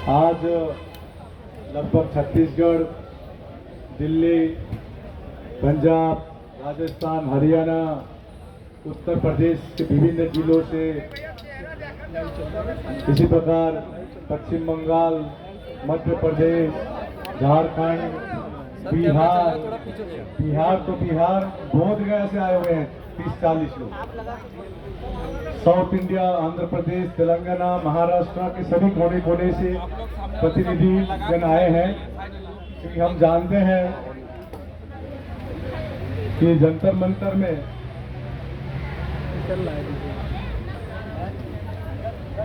आज लगभग छत्तीसगढ़, दिल्ली, पंजाब, राजस्थान, हरियाणा, उत्तर प्रदेश के विभिन्न जिलों से, इसी प्रकार पश्चिम बंगाल, मध्य प्रदेश, झारखंड, बिहार बोध गया से आए हुए हैं 30-40 लोग। साउथ इंडिया, आंध्र प्रदेश, तेलंगाना, महाराष्ट्र के सभी कोने कोने से प्रतिनिधि जन आए हैं, क्योंकि हम जानते हैं कि जंतर मंतर में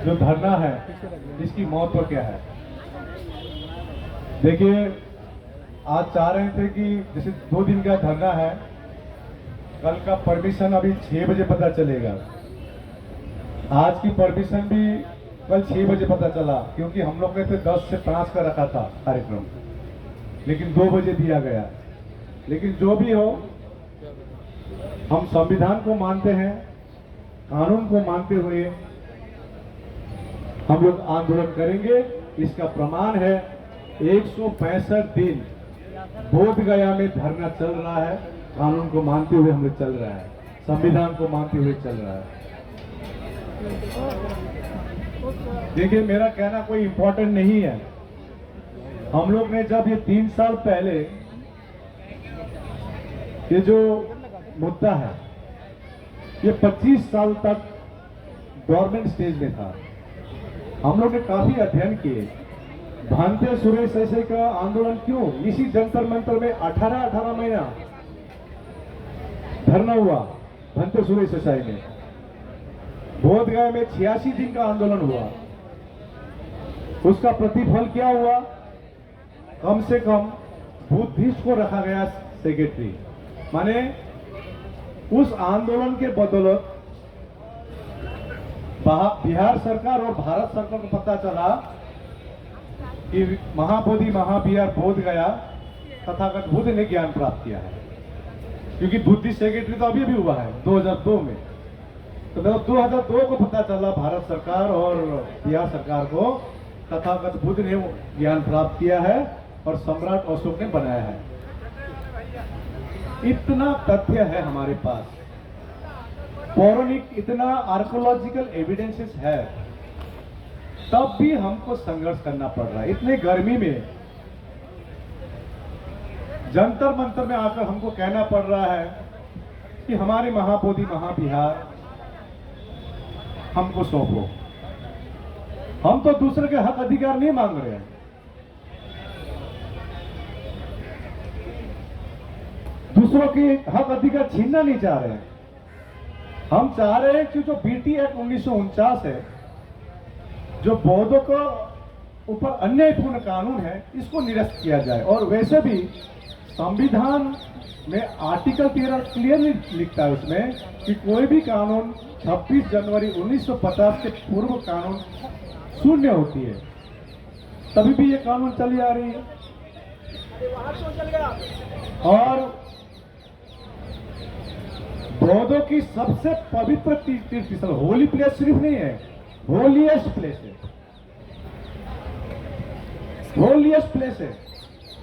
जो धरना है इसकी महत्व क्या है। देखिए, आज चाह रहे थे कि जैसे 2 दिन का धरना है, कल का परमिशन अभी 6 बजे पता चलेगा। आज की परमिशन भी कल 6 बजे पता चला, क्योंकि हम लोग ने तो 10 से 5 का रखा था कार्यक्रम, लेकिन 2 बजे दिया गया। लेकिन जो भी हो, हम संविधान को मानते हैं, कानून को मानते हुए हम लोग आंदोलन करेंगे। इसका प्रमाण है 165 दिन बोध गया में धरना चल रहा है। कानून को मानते हुए हम लोग चल रहा है, संविधान को मानते हुए चल रहा है। देखिए, मेरा कहना कोई इंपॉर्टेंट नहीं है। हम लोग ने जब ये 3 साल पहले ये जो मुद्दा है, ये 25 साल तक गवर्नमेंट स्टेज में था। हम लोग ने काफी अध्ययन किए। भांते सुरेश ऐसे का आंदोलन क्यों, इसी जंतर मंतर में 18 महीना धरना हुआ। भांते सुरेश ऐसाई में बोध गया में 86 दिन का आंदोलन हुआ। उसका प्रतिफल क्या हुआ? कम से कम बुद्धिस्ट को रखा गया सेक्रेटरी। माने उस आंदोलन के बदौलत बिहार सरकार और भारत सरकार को पता चला कि महाबोधि महाविहार बोध गया तथागत बुद्ध ने ज्ञान प्राप्त किया है। क्योंकि बुद्धिस्ट सेक्रेटरी तो अभी भी हुआ है 2002 में। तो 2002 को पता चला भारत सरकार और बिहार सरकार को तथागत बुद्ध ने ज्ञान प्राप्त किया है और सम्राट अशोक ने बनाया है। इतना तथ्य है हमारे पास, पौराणिक इतना आर्कोलॉजिकल एविडेंसेस है, तब भी हमको संघर्ष करना पड़ रहा है। इतने गर्मी में जंतर मंतर में आकर हमको कहना पड़ रहा है कि हमारे महाबोधि महाविहार हमको सौंपो। हम तो दूसरे के हक अधिकार नहीं मांग रहे हैं, दूसरों के हक अधिकार छीनना नहीं चाह रहे हैं। हम चाह रहे हैं कि जो बीटी एक्ट 1949 है, जो बौद्धों को ऊपर अन्यायपूर्ण कानून है, इसको निरस्त किया जाए। और वैसे भी संविधान में आर्टिकल 13 क्लियरली लिखता है उसमें कि कोई भी कानून 26 जनवरी 1950 के पूर्व कानून शून्य होती है। तभी भी ये कानून चली आ रही है। और बौद्धों की सबसे पवित्र तीर्थ स्थल होली प्लेस सिर्फ नहीं है, होलीएस्ट प्लेस है, होलीएस्ट प्लेस है।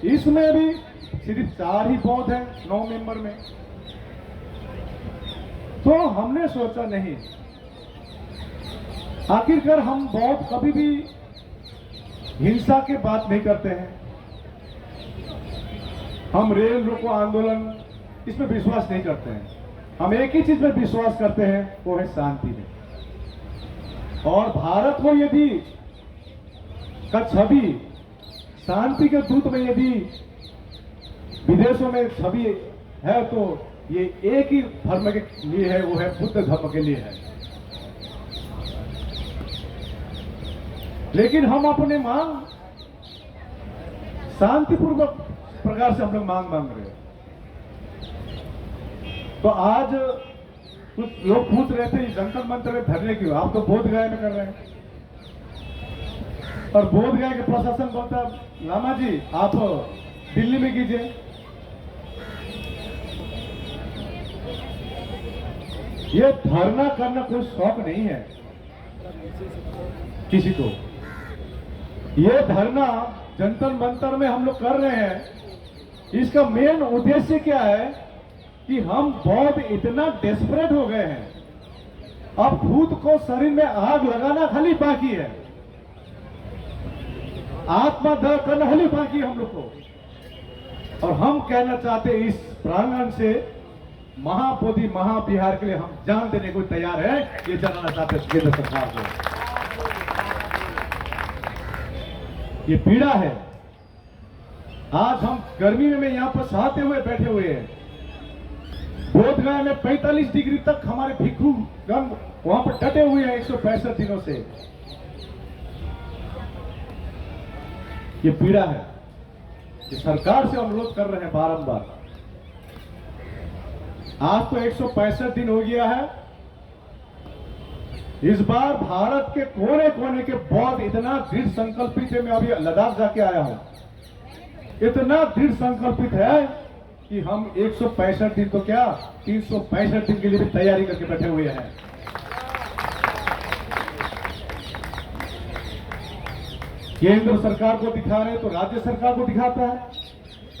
इसमें भी सिर्फ 4 ही बौद्ध हैं 9 मेंबर में। तो हमने सोचा नहीं, आखिरकार हम बौद्ध कभी भी हिंसा की बात नहीं करते हैं। हम रेल रोको आंदोलन, इसमें विश्वास नहीं करते हैं। हम एक ही चीज में विश्वास करते हैं, वो है शांति में। और भारत को यदि का छवि शांति के दूत में यदि विदेशों में छवि है, तो ये एक ही धर्म के लिए है, वो है बुद्ध धर्म के लिए है। लेकिन हम अपने मांग शांतिपूर्वक प्रकार से हम लोग मांग रहे हैं। तो आज कुछ लोग पूछ रहे थे जंतर मंतर में धरने क्यों, आप तो बोध गया में कर रहे हैं। और बोध गया के प्रशासन बोलता, लामा जी आप दिल्ली में कीजिए। ये धरना करना कोई शौक नहीं है किसी को। ये धरना जंतर मंतर में हम लोग कर रहे हैं, इसका मेन उद्देश्य क्या है कि हम बहुत इतना डेस्परेट हो गए हैं, अब खुद को शरीर में आग लगाना खाली बाकी है, आत्मदाह करना खाली बाकी है हम लोग को। और हम कहना चाहते हैं इस प्रांगण से, महाबोधि महाबिहार के लिए हम जान देने को तैयार है, ये जानना चाहते हैं केंद्र सरकार को। ये पीड़ा है, आज हम गर्मी में यहां पर सहते हुए बैठे हुए हैं। बोधगया में 45 डिग्री तक हमारे भिक्षु गण वहां पर डटे हुए हैं 165 दिनों से। ये पीड़ा है, ये सरकार से अनुरोध कर रहे हैं बारंबार। आज तो 165 दिन हो गया है, इस बार भारत के कोने कोने के बौद्ध इतना दृढ़ संकल्पित है, मैं अभी लद्दाख जाके आया हूं, इतना दृढ़ संकल्पित है कि हम 165 दिन तो क्या 365 दिन के लिए भी तैयारी करके बैठे हुए हैं। केंद्र सरकार को दिखा रहे तो राज्य सरकार को दिखाता है,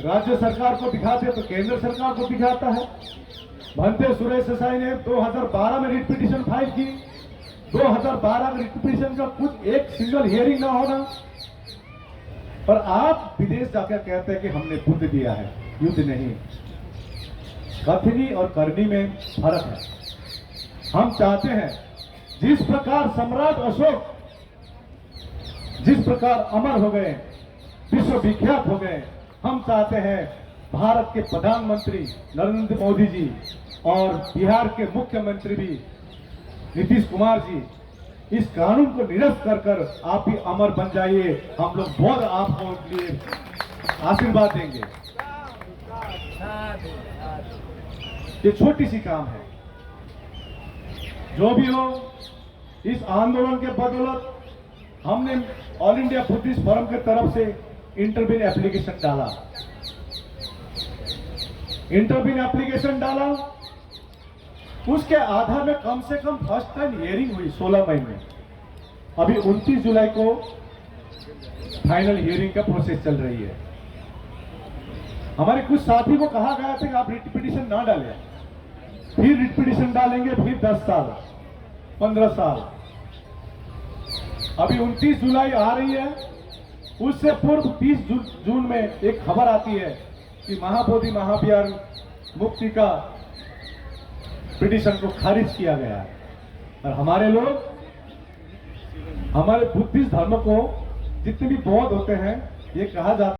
राज्य सरकार को दिखाते तो केंद्र सरकार को दिखाता है। भंते सुरेश देसाई ने 2012 में रिट पिटीशन फाइल की, 2012 में रिट पिटीशन का कुछ एक सिंगल हियरिंग ना होना, पर आप विदेश जाकर कहते हैं कि हमने बुद्ध दिया है, युद्ध नहीं। कथनी और करनी में फर्क है। हम चाहते हैं जिस प्रकार सम्राट अशोक जिस प्रकार अमर हो गए, विश्व विख्यात हो गए, हम चाहते हैं भारत के प्रधानमंत्री नरेंद्र मोदी जी और बिहार के मुख्यमंत्री भी नीतीश कुमार जी इस कानून को निरस्त कर कर आप भी अमर बन जाइए। हम लोग बहुत आपको लिए आशीर्वाद देंगे। ये छोटी सी काम है, जो भी हो, इस आंदोलन के बदौलत हमने ऑल इंडिया बुद्धिस्ट फोरम की तरफ से इंटरव्यू एप्लीकेशन डाला, उसके आधार में कम से कम फर्स्ट टाइम हियरिंग हुई 16 मई में। अभी 29 जुलाई को फाइनल हियरिंग का प्रोसेस चल रही है। हमारे कुछ साथी को कहा गया था कि आप रिट पिटीशन ना डालें, फिर रिट पिटीशन डालेंगे, फिर 10 साल 15 साल। अभी 29 जुलाई आ रही है, उससे पूर्व 30 जून में एक खबर आती है कि महाबोधि महाबिहार मुक्ति का पिटीशन को खारिज किया गया है। और हमारे लोग, हमारे बुद्धिस्ट धर्म को जितने भी बौद्ध होते हैं, ये कहा जाता